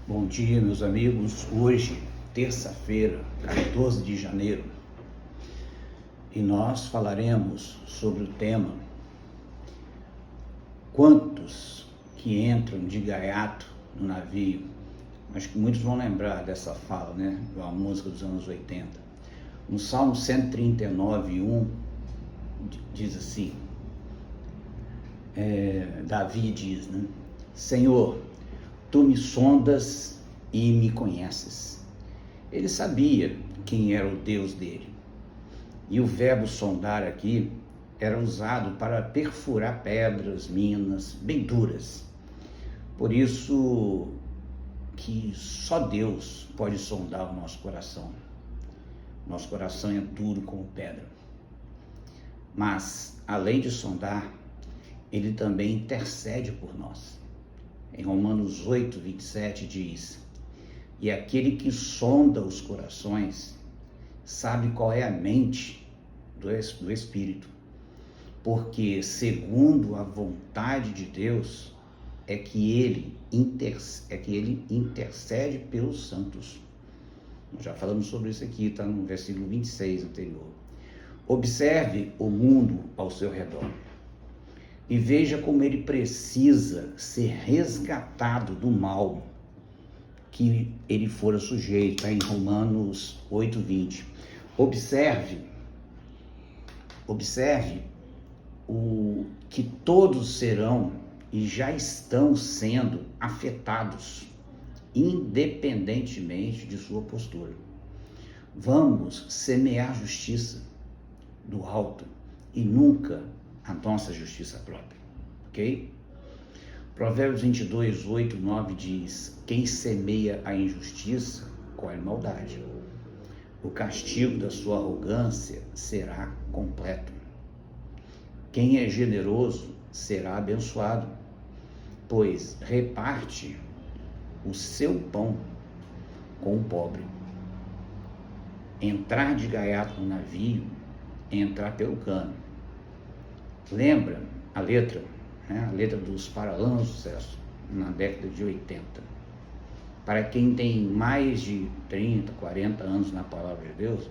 Bom dia, meus amigos. Hoje, terça-feira, 14 de janeiro, e nós falaremos sobre o tema: quantos que entram de gaiato no navio? Acho que muitos vão lembrar dessa fala, né? Uma música dos anos 80. No Salmo 139:1 diz assim, Davi diz, né? Senhor, tu me sondas e me conheces. Ele sabia quem era o Deus dele. E o verbo sondar aqui era usado para perfurar pedras, minas, bem duras. Por isso que só Deus pode sondar o nosso coração. Nosso coração é duro como pedra. Mas, além de sondar, ele também intercede por nós. Em Romanos 8:27 diz: e aquele que sonda os corações sabe qual é a mente do Espírito, porque segundo a vontade de Deus é que ele intercede pelos santos. Nós já falamos sobre isso aqui, está no versículo 26 anterior. Observe o mundo ao seu redor e veja como ele precisa ser resgatado do mal que ele fora sujeito, em Romanos 8:20. Observe o que todos serão e já estão sendo afetados, independentemente de sua postura. Vamos semear justiça do alto e nunca a nossa justiça própria, ok? Provérbios 22:8-9 diz: quem semeia a injustiça colhe maldade. O castigo da sua arrogância será completo. Quem é generoso será abençoado, pois reparte o seu pão com o pobre. Entrar de gaiato no navio é entrar pelo cano. Lembra a letra? A letra dos Paralamas do Sucesso, na década de 80. Para quem tem mais de 30, 40 anos na Palavra de Deus,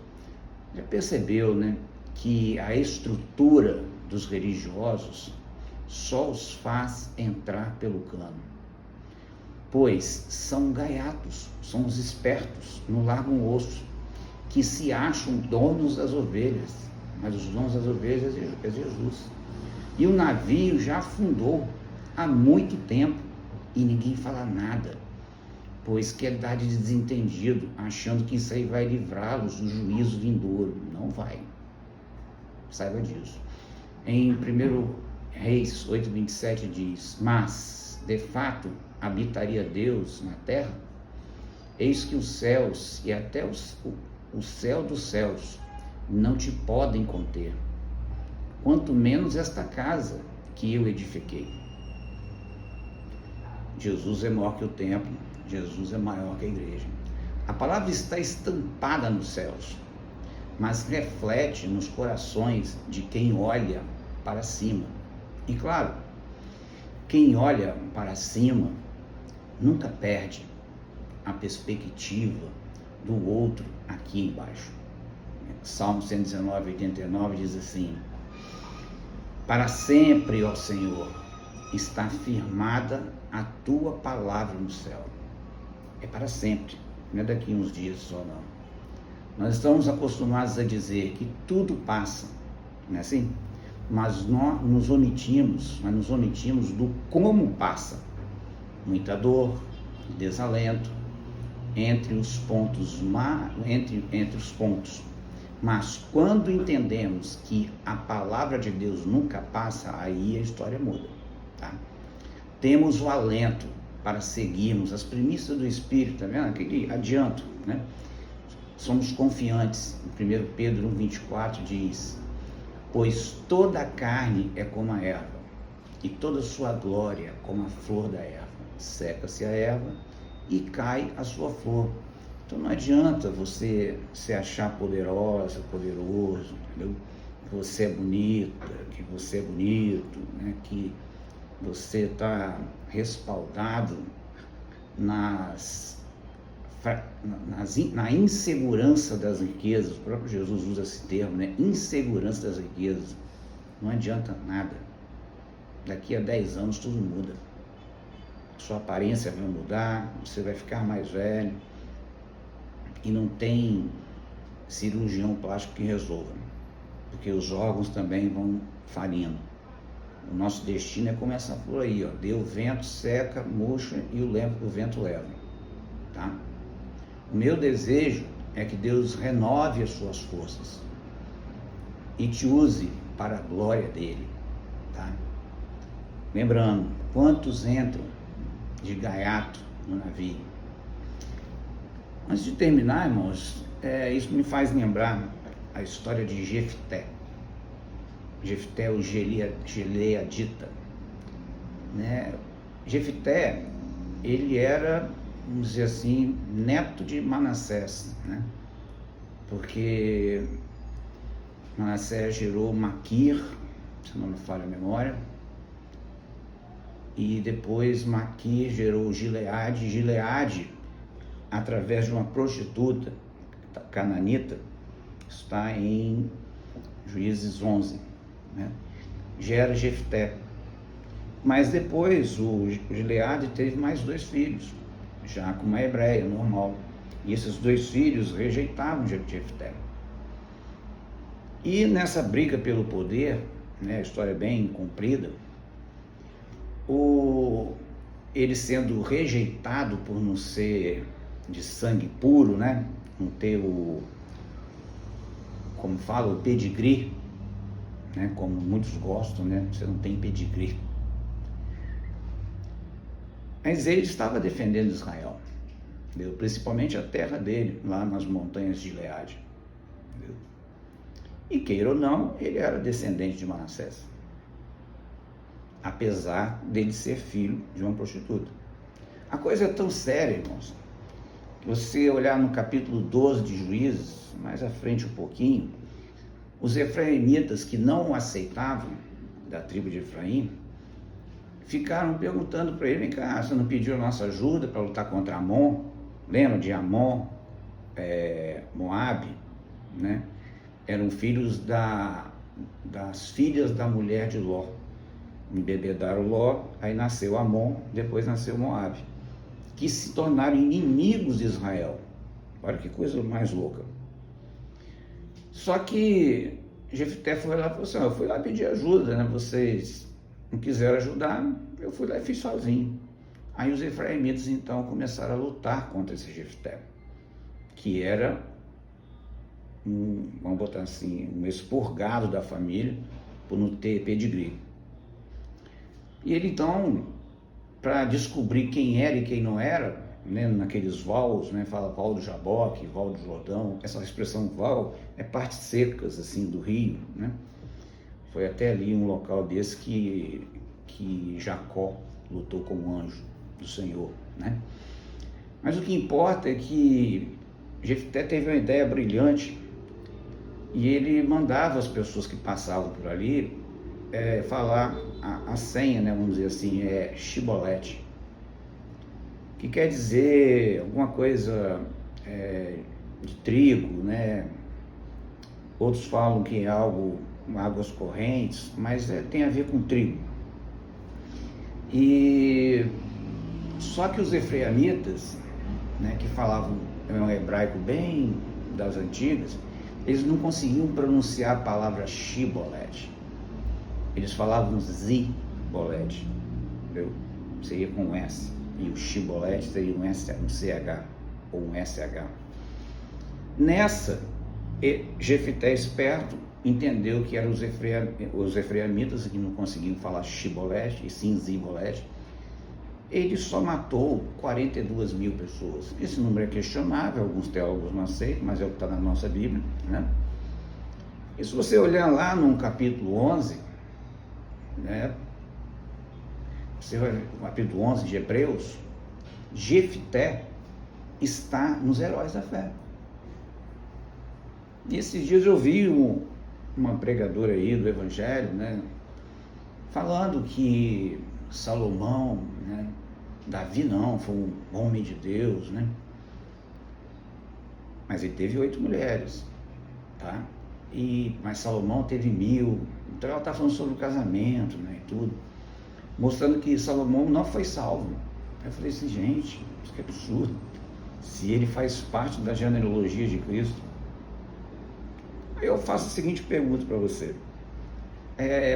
já percebeu, né, que a estrutura dos religiosos só os faz entrar pelo cano, pois são gaiatos, são os espertos, não largam o osso, que se acham donos das ovelhas, mas os donos das ovelhas é Jesus. E o navio já afundou há muito tempo e ninguém fala nada, pois quer dar de desentendido, achando que isso aí vai livrá-los do juízo vindouro. Não vai. Saiba disso. Em 1 Reis 8:27 diz: mas, de fato, habitaria Deus na terra? Eis que os céus e até o céu dos céus não te podem conter, quanto menos esta casa que eu edifiquei. Jesus é maior que o templo, Jesus é maior que a igreja. A palavra está estampada nos céus, mas reflete nos corações de quem olha para cima. E claro, quem olha para cima nunca perde a perspectiva do outro aqui embaixo. Salmo 119:89 diz assim: para sempre, ó Senhor, está firmada a tua palavra no céu. É para sempre, não é daqui uns dias só não. Nós estamos acostumados a dizer que tudo passa, não é assim? Mas nós nos omitimos do como passa. Muita dor, desalento, entre os pontos. Mas quando entendemos que a palavra de Deus nunca passa, aí a história muda, tá? Temos o alento para seguirmos as premissas do Espírito, tá vendo? Aquele adianto, né? Somos confiantes. Em 1 Pedro 1:24 diz: pois toda a carne é como a erva, e toda sua glória como a flor da erva. Seca-se a erva e cai a sua flor. Então não adianta você se achar poderosa, poderoso, entendeu? Que você é bonita, que você é bonito, né? Que você está respaldado na insegurança das riquezas. O próprio Jesus usa esse termo, né? Insegurança das riquezas. Não adianta nada. Daqui a 10 anos tudo muda. Sua aparência vai mudar, você vai ficar mais velho e não tem cirurgião plástico que resolva, porque os órgãos também vão falindo. O nosso destino é começar por aí, ó. Deu vento, seca, murcha e o vento leva, tá? O meu desejo é que Deus renove as suas forças e te use para a glória dele, tá? Lembrando, quantos entram de gaiato no navio? Antes de terminar, irmãos, isso me faz lembrar a história de Jefté. Jefté, o gileadita, né? Jefté, ele era, vamos dizer assim, neto de Manassés, né? Porque Manassés gerou Maquir, se não me falha a memória, e depois Maquir gerou Gileade. Gileade, através de uma prostituta cananita, está em Juízes 11, né? Gera Jefté. Mas depois o Gileade teve mais 2 filhos, já com uma hebreia normal, e esses 2 filhos rejeitavam Jefté. E nessa briga pelo poder, né, a história é bem comprida, ele sendo rejeitado por não ser de sangue puro, né, não ter como fala, o pedigree, né, como muitos gostam, né, você não tem pedigree. Mas ele estava defendendo Israel, entendeu? Principalmente a terra dele, lá nas montanhas de Gileade. Entendeu? E queira ou não, ele era descendente de Manassés, apesar dele ser filho de uma prostituta. A coisa é tão séria, irmãos, que você olhar no capítulo 12 de Juízes, mais à frente um pouquinho, os efraimitas que não o aceitavam, da tribo de Efraim, ficaram perguntando para ele: vem cá, você não pediu a nossa ajuda para lutar contra Amon? Lembra de Amon, Moabe, né? Eram filhos das filhas da mulher de Ló. Embebedaram Ló, aí nasceu Amon, depois nasceu Moabe, que se tornaram inimigos de Israel. Olha que coisa mais louca. Só que Jefté foi lá e falou assim: eu fui lá pedir ajuda, né? Vocês não quiseram ajudar, eu fui lá e fiz sozinho. Aí os efraimitas então começaram a lutar contra esse Jefté, que era vamos botar assim, um expurgado da família por não ter pedigree. E ele então, para descobrir quem era e quem não era, né, naqueles vales, né, fala val do Jaboque, val do Jordão, essa expressão val é partes secas assim do rio, né? Foi até ali um local desse que Jacó lutou como anjo do Senhor, né? Mas o que importa é que Jefté teve uma ideia brilhante e ele mandava as pessoas que passavam por ali falar a senha, né, vamos dizer assim, Shibolete, que quer dizer alguma coisa de trigo, né? Outros falam que é algo, águas correntes, mas tem a ver com trigo. E só que os efraimitas, né, que falavam um hebraico bem das antigas, eles não conseguiam pronunciar a palavra Shibolete. Eles falavam Zibolete, entendeu? Seria com um S. E o Shibolete seria um CH ou um SH. Nessa, Jefté esperto entendeu que eram os efraimitas que não conseguiam falar Shibolete e sim Zibolete. Ele só matou 42 mil pessoas. Esse número é questionável, alguns teólogos não aceitam, mas é o que está na nossa Bíblia, né? E se você olhar lá no capítulo 11, né, você vai no capítulo 11 de Hebreus, Jefté está nos heróis da fé. E esses dias eu vi uma pregadora aí do Evangelho, né, falando que Salomão, né, Davi não, foi um homem de Deus, né? Mas ele teve 8 mulheres, tá? Mas Salomão teve 1000. Então ela está falando sobre o casamento, né, e tudo, mostrando que Salomão não foi salvo. Eu falei assim, gente, isso que é absurdo. Se ele faz parte da genealogia de Cristo. Aí eu faço a seguinte pergunta para você.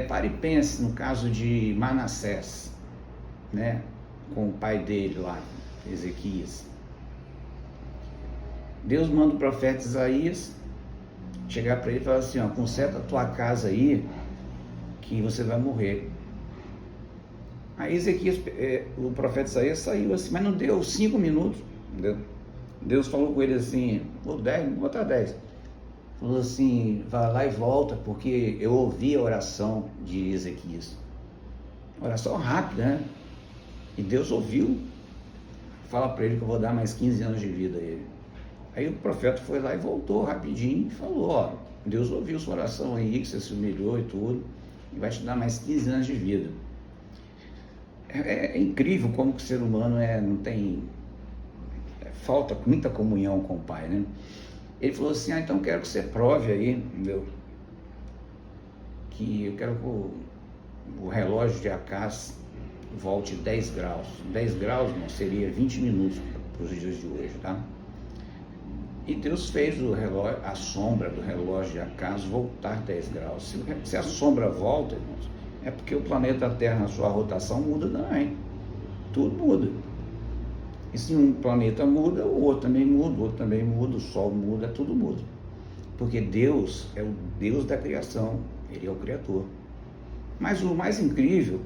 Pare e pense no caso de Manassés, né, com o pai dele lá, Ezequias. Deus manda o profeta Isaías chegar para ele e falar assim, ó, conserta a tua casa aí, que você vai morrer. Aí Ezequias, o profeta Isaías saiu assim, mas não deu 5 minutos, entendeu? Deus falou com ele assim, vou 10, vou botar 10. Falou assim, vai lá e volta, porque eu ouvi a oração de Ezequias. Oração rápida, né? E Deus ouviu. Fala para ele que eu vou dar mais 15 anos de vida a ele. Aí o profeta foi lá e voltou rapidinho e falou, ó, Deus ouviu sua oração aí, que você se humilhou e tudo, e vai te dar mais 15 anos de vida. É incrível como que o ser humano não tem, falta muita comunhão com o Pai, né? Ele falou assim, então eu quero que você prove aí, entendeu? Que eu quero que o relógio de Acaz volte 10 graus. 10 graus, irmão, seria 20 minutos para os dias de hoje, tá? E Deus fez a sombra do relógio de Acaz voltar 10 graus. Se a sombra volta, irmãos, é porque o planeta Terra, na sua rotação, muda também. Tudo muda. E se um planeta muda, o outro também muda, o outro também muda, o Sol muda, tudo muda. Porque Deus é o Deus da criação, Ele é o Criador. Mas o mais incrível,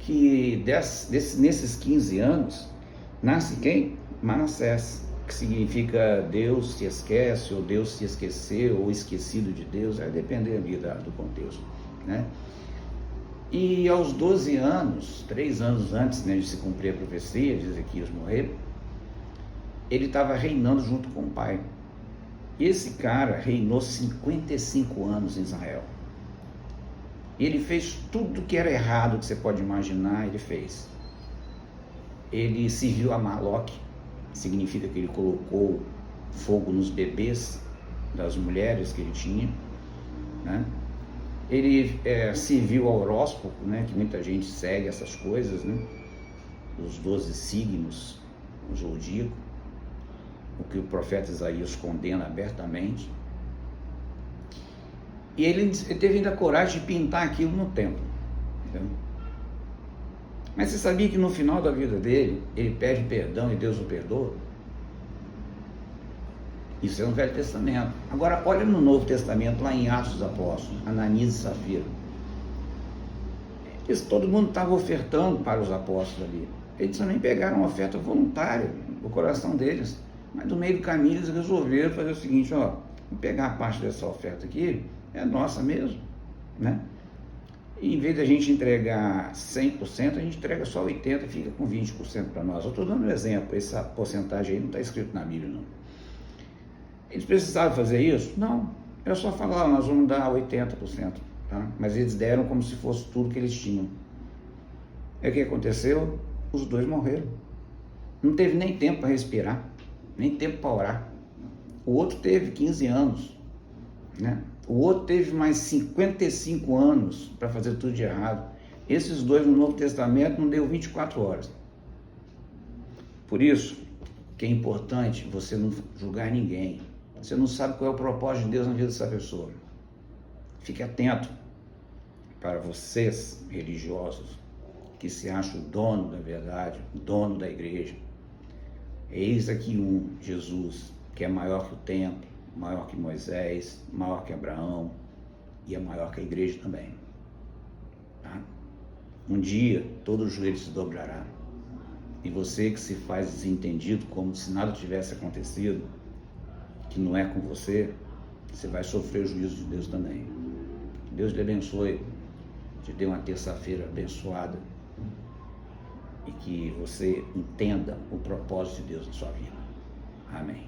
que nesses 15 anos, nasce quem? Manassés, que significa Deus se esquece, ou Deus se esqueceu, ou esquecido de Deus, vai depender ali do contexto, né? E aos 12 anos, 3 anos antes, né, de se cumprir a profecia de Ezequias morrer, ele estava reinando junto com o pai. E esse cara reinou 55 anos em Israel. E ele fez tudo que era errado que você pode imaginar, ele fez. Ele serviu a Maloque, significa que ele colocou fogo nos bebês das mulheres que ele tinha, né? Ele serviu ao horóscopo, né, que muita gente segue essas coisas, né, os 12 signos, o zodíaco, o que o profeta Isaías condena abertamente. E ele teve ainda a coragem de pintar aquilo no templo, entendeu? Mas você sabia que no final da vida dele, ele pede perdão e Deus o perdoa? Isso é no Velho Testamento. Agora, olha no Novo Testamento, lá em Atos dos Apóstolos, Ananias e Safira. Todo mundo estava ofertando para os apóstolos ali. Eles também pegaram uma oferta voluntária do coração deles. Mas no meio do caminho eles resolveram fazer o seguinte, ó, vamos pegar a parte dessa oferta aqui, é nossa mesmo, né? E em vez de a gente entregar 100%, a gente entrega só 80% e fica com 20% para nós. Eu estou dando um exemplo, essa porcentagem aí não está escrito na Bíblia, não. Eles precisavam fazer isso? Não. Era só falar, nós vamos dar 80%, tá? Mas eles deram como se fosse tudo que eles tinham. E o que aconteceu? Os dois morreram. Não teve nem tempo para respirar, nem tempo para orar. O outro teve 15 anos, né? O outro teve mais 55 anos para fazer tudo de errado. Esses dois no Novo Testamento não deu 24 horas. Por isso que é importante você não julgar ninguém. Você não sabe qual é o propósito de Deus na vida dessa pessoa. Fique atento para vocês, religiosos, que se acham o dono da verdade, o dono da igreja. Eis aqui Jesus, que é maior que o templo, maior que Moisés, maior que Abraão e é maior que a igreja também. Tá? Um dia, todo o joelho se dobrará. E você que se faz desentendido, como se nada tivesse acontecido, que não é com você, você vai sofrer o juízo de Deus também. Que Deus lhe abençoe, te dê uma terça-feira abençoada e que você entenda o propósito de Deus na sua vida. Amém.